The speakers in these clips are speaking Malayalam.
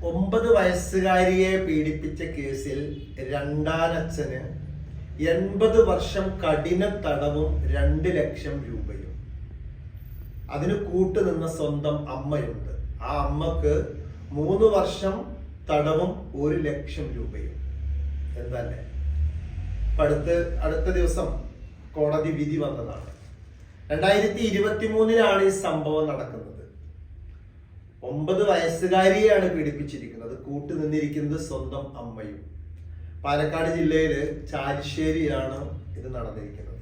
9 വയസ്സുകാരിയെ പീഡിപ്പിച്ച കേസിൽ രണ്ടാനച്ഛന് 80 വർഷം കഠിന തടവും 2 ലക്ഷം രൂപയും. അതിന് കൂട്ടുനിന്ന സ്വന്തം അമ്മയുണ്ട്. ആ അമ്മക്ക് 3 വർഷം തടവും 1 ലക്ഷം രൂപയും. എന്തല്ലേ? അടുത്ത ദിവസം കോടതി വിധി വന്നതാണ്. 2023 ഈ സംഭവം നടക്കുന്നത്. 9 വയസ്സുകാരിയെയാണ് പീഡിപ്പിച്ചിരിക്കുന്നത്. കൂട്ടുനിന്നിരിക്കുന്നത് സ്വന്തം അമ്മയും. പാലക്കാട് ജില്ലയില് ചാലിശ്ശേരിയാണ് ഇത് നടന്നിരിക്കുന്നത്.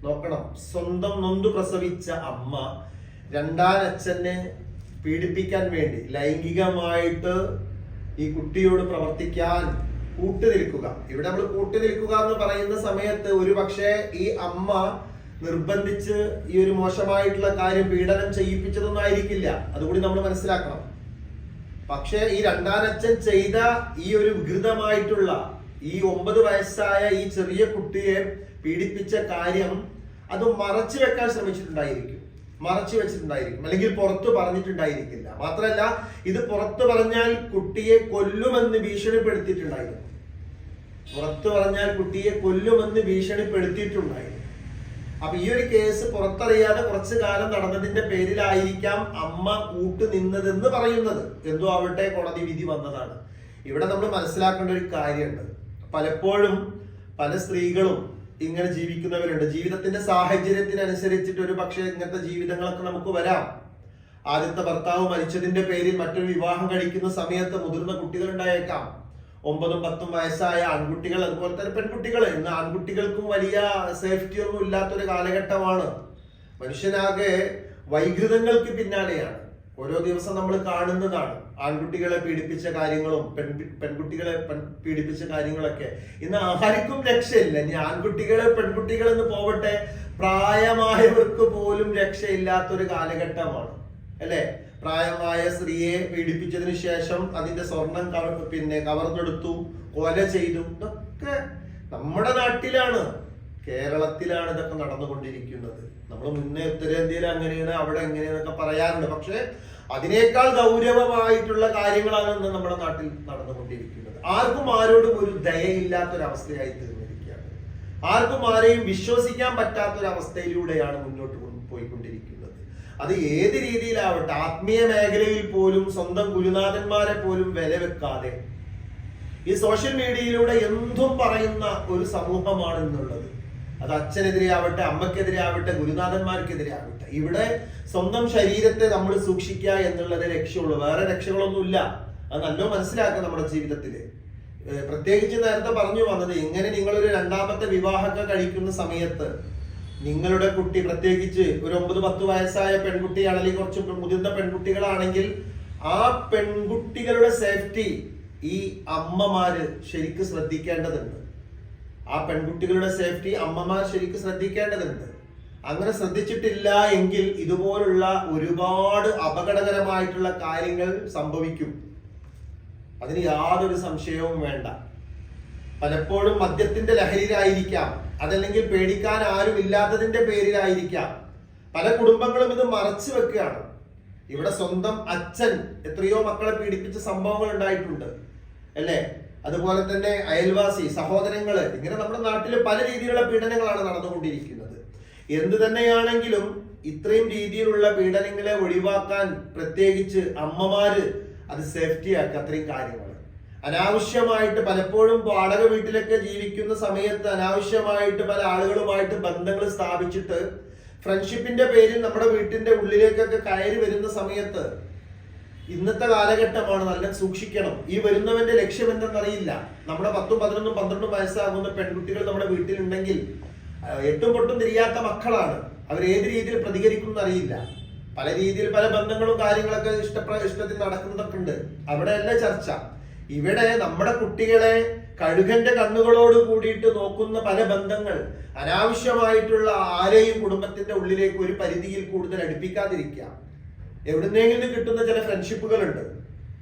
നോക്കണം, സ്വന്തം നൊന്തു പ്രസവിച്ച അമ്മ രണ്ടാനച്ഛനെ പീഡിപ്പിക്കാൻ വേണ്ടി ലൈംഗികമായിട്ട് ഈ കുട്ടിയോട് പ്രവർത്തിക്കാൻ കൂട്ടുനിൽക്കുക. ഇവിടെ നമ്മൾ കൂട്ടുനിൽക്കുക എന്ന് പറയുന്ന സമയത്ത് ഒരു പക്ഷേ ഈ അമ്മ നിർബന്ധിച്ച് ഈ ഒരു മോശമായിട്ടുള്ള കാര്യം പീഡനം ചെയ്യിപ്പിച്ചതൊന്നും ആയിരിക്കില്ല. അതുകൂടി നമ്മൾ മനസ്സിലാക്കണം. പക്ഷേ ഈ രണ്ടാനച്ഛൻ ചെയ്ത ഈ ഒരു വികൃതമായിട്ടുള്ള ഈ 9 വയസ്സായ ഈ ചെറിയ കുട്ടിയെ പീഡിപ്പിച്ച കാര്യം അത് മറച്ചു വെക്കാൻ ശ്രമിച്ചിട്ടുണ്ടായിരിക്കും, മറച്ചു വെച്ചിട്ടുണ്ടായിരിക്കും, അല്ലെങ്കിൽ പുറത്തു പറഞ്ഞിട്ടുണ്ടായിരിക്കില്ല. മാത്രമല്ല, ഇത് പുറത്തു പറഞ്ഞാൽ കുട്ടിയെ കൊല്ലുമെന്ന് ഭീഷണിപ്പെടുത്തിയിട്ടുണ്ടായിരുന്നു. പുറത്തു പറഞ്ഞാൽ കുട്ടിയെ കൊല്ലുമെന്ന് ഭീഷണിപ്പെടുത്തിയിട്ടുണ്ടായിരുന്നു. അപ്പൊ ഈ ഒരു കേസ് പുറത്തറിയാതെ കുറച്ചു കാലം നടന്നതിന്റെ പേരിലായിരിക്കാം അമ്മ കൂട്ടുനിന്നതെന്ന് പറയുന്നത്. എന്തോ ആവട്ടെ, കോടതി വിധി വന്നതാണ്. ഇവിടെ നമ്മൾ മനസ്സിലാക്കേണ്ട ഒരു കാര്യമുണ്ട്. പലപ്പോഴും പല സ്ത്രീകളും ഇങ്ങനെ ജീവിക്കുന്നവരുണ്ട്. ജീവിതത്തിന്റെ സാഹചര്യത്തിനനുസരിച്ചിട്ട് ഒരു പക്ഷേ ഇങ്ങനത്തെ ജീവിതങ്ങളൊക്കെ നമുക്ക് വരാം. ആദ്യത്തെ ഭർത്താവ് മരിച്ചതിന്റെ പേരിൽ മറ്റൊരു വിവാഹം കഴിക്കുന്ന സമയത്ത് മുതിർന്ന കുട്ടികൾ ഉണ്ടായേക്കാം. 9, 10 വയസ്സായ ആൺകുട്ടികൾ, അതുപോലെ തന്നെ പെൺകുട്ടികൾ. ഇന്ന് ആൺകുട്ടികൾക്കും വലിയ സേഫ്റ്റി ഒന്നും ഇല്ലാത്തൊരു കാലഘട്ടമാണ്. മനുഷ്യനാകെ വൈകൃതങ്ങൾക്ക് പിന്നാലെയാണ്. ഓരോ ദിവസം നമ്മൾ കാണുന്നതാണ് ആൺകുട്ടികളെ പീഡിപ്പിച്ച കാര്യങ്ങളും പെൺകുട്ടികളെ പീഡിപ്പിച്ച കാര്യങ്ങളൊക്കെ. ഇന്ന് ആർക്കും രക്ഷയില്ല. ഇനി ആൺകുട്ടികളെ പെൺകുട്ടികൾ എന്ന് പോവട്ടെ, പ്രായമായവർക്ക് പോലും രക്ഷയില്ലാത്തൊരു കാലഘട്ടമാണ്, അല്ലെ? പ്രായമായ സ്ത്രീയെ പീഡിപ്പിച്ചതിന് ശേഷം അതിന്റെ സ്വർണം കവർന്നെടുത്തു, കൊല ചെയ്തു. ഇതൊക്കെ നമ്മുടെ നാട്ടിലാണ്, കേരളത്തിലാണ് ഇതൊക്കെ നടന്നുകൊണ്ടിരിക്കുന്നത്. നമ്മൾ മുന്നേ ഉത്തരേന്ത്യയിൽ അങ്ങനെയാണ്, അവിടെ എങ്ങനെയാന്നൊക്കെ പറയാറുണ്ട്. പക്ഷെ അതിനേക്കാൾ ഗൗരവമായിട്ടുള്ള കാര്യങ്ങളാണ് ഇന്ന് നമ്മുടെ നാട്ടിൽ നടന്നുകൊണ്ടിരിക്കുന്നത്. ആർക്കും ആരോടും ഒരു ദയയില്ലാത്തൊരവസ്ഥയായി തീർന്നിരിക്കുകയാണ്. ആർക്കും ആരെയും വിശ്വസിക്കാൻ പറ്റാത്തൊരവസ്ഥയിലൂടെയാണ് മുന്നോട്ട് പോയിക്കൊണ്ടിരിക്കുന്നത്. അത് ഏത് രീതിയിലാവട്ടെ, ആത്മീയ മേഖലയിൽ പോലും സ്വന്തം ഗുരുനാഥന്മാരെ പോലും വില വെക്കാതെ ഈ സോഷ്യൽ മീഡിയയിലൂടെ എന്തും പറയുന്ന ഒരു സമൂഹമാണ് ഇന്നുള്ളത്. അത് അച്ഛനെതിരെ ആവട്ടെ, അമ്മക്കെതിരെ ആവട്ടെ, ഗുരുനാഥന്മാർക്കെതിരെ ആവട്ടെ. ഇവിടെ സ്വന്തം ശരീരത്തെ നമ്മൾ സൂക്ഷിക്കുക എന്നുള്ളത് രക്ഷയുള്ളൂ. വേറെ രക്ഷകളൊന്നുമില്ല. അത് നല്ലോ മനസ്സിലാക്കുക നമ്മുടെ ജീവിതത്തില്. പ്രത്യേകിച്ച് നേരത്തെ പറഞ്ഞു വന്നത്, എങ്ങനെ നിങ്ങളൊരു 2ാമത്തെ വിവാഹമൊക്കെ കഴിക്കുന്ന സമയത്ത് നിങ്ങളുടെ കുട്ടി, പ്രത്യേകിച്ച് ഒരു 9, 10 വയസ്സായ പെൺകുട്ടിയാണെങ്കിൽ, കുറച്ച് മുതിർന്ന പെൺകുട്ടികളാണെങ്കിൽ, ആ പെൺകുട്ടികളുടെ സേഫ്റ്റി ഈ അമ്മമാര് ശരിക്കും ശ്രദ്ധിക്കേണ്ടതുണ്ട്. ആ പെൺകുട്ടികളുടെ സേഫ്റ്റി അമ്മമാർ ശരിക്കും ശ്രദ്ധിക്കേണ്ടതുണ്ട്. അങ്ങനെ ശ്രദ്ധിച്ചിട്ടില്ല എങ്കിൽ ഇതുപോലുള്ള ഒരുപാട് അപകടകരമായിട്ടുള്ള കാര്യങ്ങൾ സംഭവിക്കും. അതിന് യാതൊരു സംശയവും വേണ്ട. പലപ്പോഴും മദ്യത്തിന്റെ ലഹരിയിലായിരിക്കാം, അതല്ലെങ്കിൽ പേടിക്കാൻ ആരും ഇല്ലാത്തതിന്റെ പേരിലായിരിക്കാം. പല കുടുംബങ്ങളും ഇത് മറച്ചു വെക്കുകയാണ്. ഇവിടെ സ്വന്തം അച്ഛൻ എത്രയോ മക്കളെ പീഡിപ്പിച്ച സംഭവങ്ങൾ ഉണ്ടായിട്ടുണ്ട്, അല്ലേ? അതുപോലെ തന്നെ അയൽവാസി, സഹോദരങ്ങള്, ഇങ്ങനെ നമ്മുടെ നാട്ടിൽ പല രീതിയിലുള്ള പീഡനങ്ങളാണ് നടന്നുകൊണ്ടിരിക്കുന്നത്. എന്ത് തന്നെയാണെങ്കിലും ഇത്രയും രീതിയിലുള്ള പീഡനങ്ങളെ ഒഴിവാക്കാൻ പ്രത്യേകിച്ച് അമ്മമാര് അത് സേഫ്റ്റി ആക്കുക. അത്രയും കാര്യങ്ങൾ അനാവശ്യമായിട്ട്, പലപ്പോഴും വാടക വീട്ടിലൊക്കെ ജീവിക്കുന്ന സമയത്ത് അനാവശ്യമായിട്ട് പല ആളുകളുമായിട്ട് ബന്ധങ്ങൾ സ്ഥാപിച്ചിട്ട് ഫ്രണ്ട്ഷിപ്പിന്റെ പേരിൽ നമ്മുടെ വീട്ടിന്റെ ഉള്ളിലേക്കൊക്കെ കയറി വരുന്ന സമയത്ത്, ഇന്നത്തെ കാലഘട്ടമാണ്, നല്ല സൂക്ഷിക്കണം. ഈ വരുന്നവന്റെ ലക്ഷ്യം എന്തെന്നറിയില്ല. നമ്മുടെ 10, 11, 12 വയസ്സാകുന്ന പെൺകുട്ടികൾ നമ്മുടെ വീട്ടിലുണ്ടെങ്കിൽ 8 പൊട്ടും തിരിയാത്ത മക്കളാണ്. അവർ ഏത് രീതിയിൽ പ്രതികരിക്കും എന്നറിയില്ല. പല രീതിയിൽ പല ബന്ധങ്ങളും കാര്യങ്ങളൊക്കെ ഇഷ്ടത്തിൽ നടക്കുന്നതൊക്കെ ഉണ്ട്. അവിടെയല്ല ചർച്ച. ഇവിടെ നമ്മുടെ കുട്ടികളെ കഴുകന്റെ കണ്ണുകളോട് കൂടിയിട്ട് നോക്കുന്ന പല ബന്ധങ്ങൾ, അനാവശ്യമായിട്ടുള്ള ആരെയും കുടുംബത്തിന്റെ ഉള്ളിലേക്ക് ഒരു പരിധിയിൽ കൂടുതൽ അടുപ്പിക്കാതിരിക്കുക. എവിടുന്നെങ്കിലും കിട്ടുന്ന ചില ഫ്രണ്ട്ഷിപ്പുകളുണ്ട്.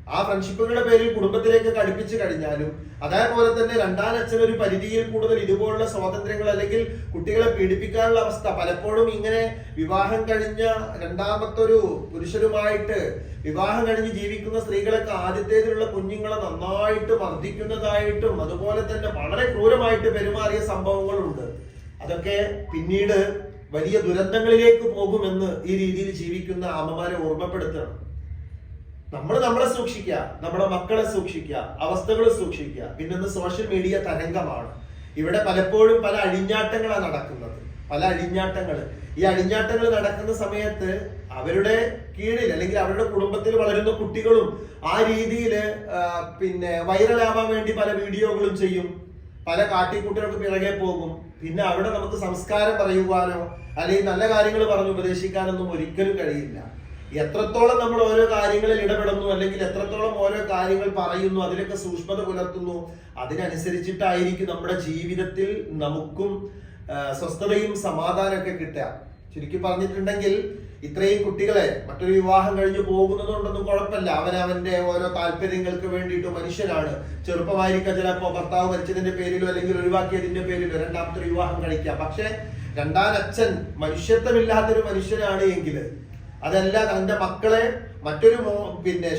ആ ഫ്രണ്ട്ഷിപ്പുകളുടെ പേരിൽ കുടുംബത്തിലേക്ക് കടുപ്പിച്ചു കഴിഞ്ഞാലും അതേപോലെ തന്നെ രണ്ടാം അച്ഛൻ ഒരു പരിധിയിൽ കൂടുതൽ ഇതുപോലുള്ള സ്വാതന്ത്ര്യങ്ങൾ അല്ലെങ്കിൽ കുട്ടികളെ പീഡിപ്പിക്കാനുള്ള അവസ്ഥ പലപ്പോഴും ഇങ്ങനെ വിവാഹം കഴിഞ്ഞ രണ്ടാമത്തൊരു പുരുഷനുമായിട്ട് വിവാഹം കഴിഞ്ഞ് ജീവിക്കുന്ന സ്ത്രീകളൊക്കെ ആദ്യത്തേതിലുള്ള കുഞ്ഞുങ്ങളെ നന്നായിട്ട് മർദ്ദിക്കുന്നതായിട്ടും അതുപോലെ തന്നെ വളരെ ക്രൂരമായിട്ട് പെരുമാറിയ സംഭവങ്ങളുണ്ട്. അതൊക്കെ പിന്നീട് വലിയ ദുരന്തങ്ങളിലേക്ക് പോകുമെന്ന് ഈ രീതിയിൽ ജീവിക്കുന്ന അമ്മമാരെ ഓർമ്മപ്പെടുത്തണം. നമ്മളെ സൂക്ഷിക്കുക, നമ്മുടെ മക്കളെ സൂക്ഷിക്കുക, അവസ്ഥകൾ സൂക്ഷിക്കുക. പിന്നെ സോഷ്യൽ മീഡിയ തരംഗമാണ്. ഇവിടെ പലപ്പോഴും പല അഴിഞ്ഞാട്ടങ്ങളാണ് നടക്കുന്നത്. ഈ അഴിഞ്ഞാട്ടങ്ങൾ നടക്കുന്ന സമയത്ത് അവരുടെ കീഴിൽ അല്ലെങ്കിൽ അവരുടെ കുടുംബത്തിൽ വളരുന്ന കുട്ടികളും ആ രീതിയിൽ വൈറലാവാൻ വേണ്ടി പല വീഡിയോകളും ചെയ്യും, പല കാട്ടിക്കുട്ടികൾക്ക് പിറകെ പോകും. പിന്നെ അവിടെ നമുക്ക് സംസ്കാരം പറയുവാനോ അല്ലെങ്കിൽ നല്ല കാര്യങ്ങൾ പറഞ്ഞ് ഉപദേശിക്കാനൊന്നും ഒരിക്കലും കഴിയില്ല. എത്രത്തോളം നമ്മൾ ഓരോ കാര്യങ്ങളിൽ ഇടപെടുന്നു അല്ലെങ്കിൽ എത്രത്തോളം ഓരോ കാര്യങ്ങൾ പറയുന്നു, അതിലൊക്കെ സൂക്ഷ്മത പുലർത്തുന്നു, അതിനനുസരിച്ചിട്ടായിരിക്കും നമ്മുടെ ജീവിതത്തിൽ നമുക്കും സ്വസ്ഥതയും സമാധാനമൊക്കെ കിട്ടുക. ചുരുക്കി പറഞ്ഞിട്ടുണ്ടെങ്കിൽ ഇത്രയും കുട്ടികളെ മറ്റൊരു വിവാഹം കഴിഞ്ഞ് പോകുന്നതുകൊണ്ടൊന്നും കുഴപ്പമില്ല. അവനവന്റെ ഓരോ താല്പര്യങ്ങൾക്ക് വേണ്ടിയിട്ട് മനുഷ്യനാണ്. ചെറുപ്പമായിരിക്കാം ചിലപ്പോ ഭർത്താവ് മരിച്ചതിന്റെ പേരിലോ അല്ലെങ്കിൽ ഒഴിവാക്കിയതിന്റെ പേരിലോ രണ്ടാമത്തെ വിവാഹം കഴിക്കാം. പക്ഷെ രണ്ടാം അച്ഛൻ മനുഷ്യത്വമില്ലാത്തൊരു മനുഷ്യനാണ് എങ്കിൽ, അതല്ല തന്റെ മക്കളെ മറ്റൊരു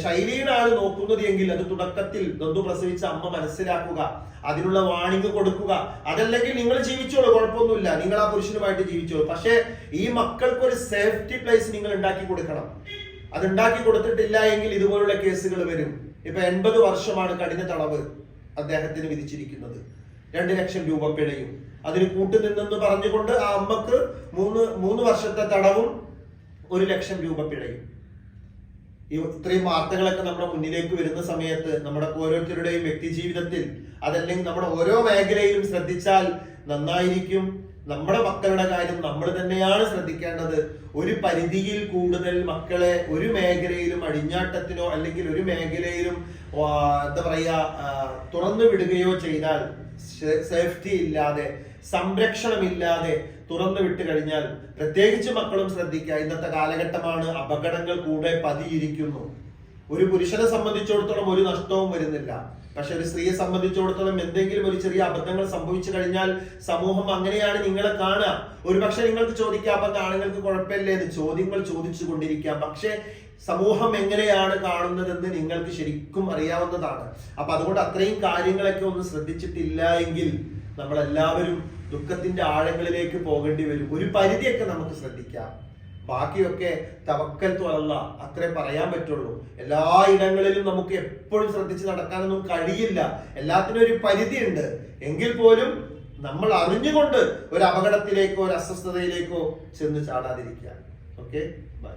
ശൈലിയിലാണ് നോക്കുന്നത് എങ്കിൽ അത് തുടക്കത്തിൽ നൊന്തു പ്രസവിച്ച അമ്മ മനസ്സിലാക്കുക, അതിനുള്ള വാണിംഗ് കൊടുക്കുക. അതല്ലെങ്കിൽ നിങ്ങൾ ജീവിച്ചോളൂ, കുഴപ്പമൊന്നുമില്ല, നിങ്ങൾ ആ പുരുഷനുമായിട്ട് ജീവിച്ചോളൂ. പക്ഷെ ഈ മക്കൾക്ക് ഒരു സേഫ്റ്റി പ്ലേസ് നിങ്ങൾ ഉണ്ടാക്കി കൊടുക്കണം. അത് ഉണ്ടാക്കി കൊടുത്തിട്ടില്ല എങ്കിൽ ഇതുപോലുള്ള കേസുകൾ വരും. ഇപ്പൊ 80 വർഷമാണ് കഠിന തടവ് അദ്ദേഹത്തിന് വിധിച്ചിരിക്കുന്നത്. 2 ലക്ഷം രൂപ പിഴയും അതിന് കൂട്ടുനിന്നെന്ന് പറഞ്ഞുകൊണ്ട് ആ അമ്മക്ക് 3 വർഷത്തെ തടവും 1 ലക്ഷം രൂപ പിഴയും. ഇത്രയും വാർത്തകളൊക്കെ നമ്മുടെ മുന്നിലേക്ക് വരുന്ന സമയത്ത് നമ്മുടെ ഓരോരുത്തരുടെയും വ്യക്തി ജീവിതത്തിൽ അതല്ലെങ്കിൽ നമ്മുടെ ഓരോ മേഖലയിലും ശ്രദ്ധിച്ചാൽ നന്നായിരിക്കും. നമ്മുടെ മക്കളുടെ കാര്യം നമ്മൾ തന്നെയാണ് ശ്രദ്ധിക്കേണ്ടത്. ഒരു പരിധിയിൽ കൂടുതൽ മക്കളെ ഒരു മേഖലയിലും അഴിഞ്ഞാട്ടത്തിനോ അല്ലെങ്കിൽ ഒരു മേഖലയിലും തുറന്നു വിടുകയോ ചെയ്താൽ, സേഫ്റ്റി ഇല്ലാതെ സംരക്ഷണമില്ലാതെ തുറന്നു വിട്ട് കഴിഞ്ഞാൽ പ്രത്യേകിച്ച് മക്കളും ശ്രദ്ധിക്കുക. ഇന്നത്തെ കാലഘട്ടമാണ്, അപകടങ്ങൾ കൂടെ പതിയിരിക്കുന്നു. ഒരു പുരുഷനെ സംബന്ധിച്ചിടത്തോളം ഒരു നഷ്ടവും വരുന്നില്ല. പക്ഷെ ഒരു സ്ത്രീയെ സംബന്ധിച്ചിടത്തോളം എന്തെങ്കിലും ഒരു ചെറിയ അബദ്ധങ്ങൾ സംഭവിച്ചു കഴിഞ്ഞാൽ സമൂഹം അങ്ങനെയാണ് നിങ്ങളെ കാണുക. ഒരു പക്ഷെ നിങ്ങൾക്ക് ചോദിക്കാം, അപ്പൊ ആണുങ്ങൾക്ക് കുഴപ്പമില്ലേ എന്ന് ചോദ്യങ്ങൾ ചോദിച്ചു കൊണ്ടിരിക്കാം. പക്ഷെ സമൂഹം എങ്ങനെയാണ് കാണുന്നതെന്ന് നിങ്ങൾക്ക് ശരിക്കും അറിയാവുന്നതാണ്. അപ്പൊ അതുകൊണ്ട് അത്രയും കാര്യങ്ങളൊക്കെ ഒന്ന് ശ്രദ്ധിച്ചിട്ടില്ല എങ്കിൽ നമ്മളെല്ലാവരും ദുഃഖത്തിന്റെ ആഴങ്ങളിലേക്ക് പോകേണ്ടി വരും. ഒരു പരിധിയൊക്കെ നമുക്ക് ശ്രദ്ധിക്കാം, ബാക്കിയൊക്കെ തവക്കൽത്തു അല്ലാഹ്, അത്രേ പറയാൻ പറ്റുള്ളൂ. എല്ലാ ഇടങ്ങളിലും നമുക്ക് എപ്പോഴും ശ്രദ്ധിച്ച് നടക്കാനൊന്നും കഴിയില്ല. എല്ലാത്തിനും ഒരു പരിധിയുണ്ട്. എങ്കിൽ പോലും നമ്മൾ അറിഞ്ഞുകൊണ്ട് ഒരു അപകടത്തിലേക്കോ ഒരു അസ്വസ്ഥതയിലേക്കോ ചെന്ന് ചാടാതിരിക്കുക. Okay, by.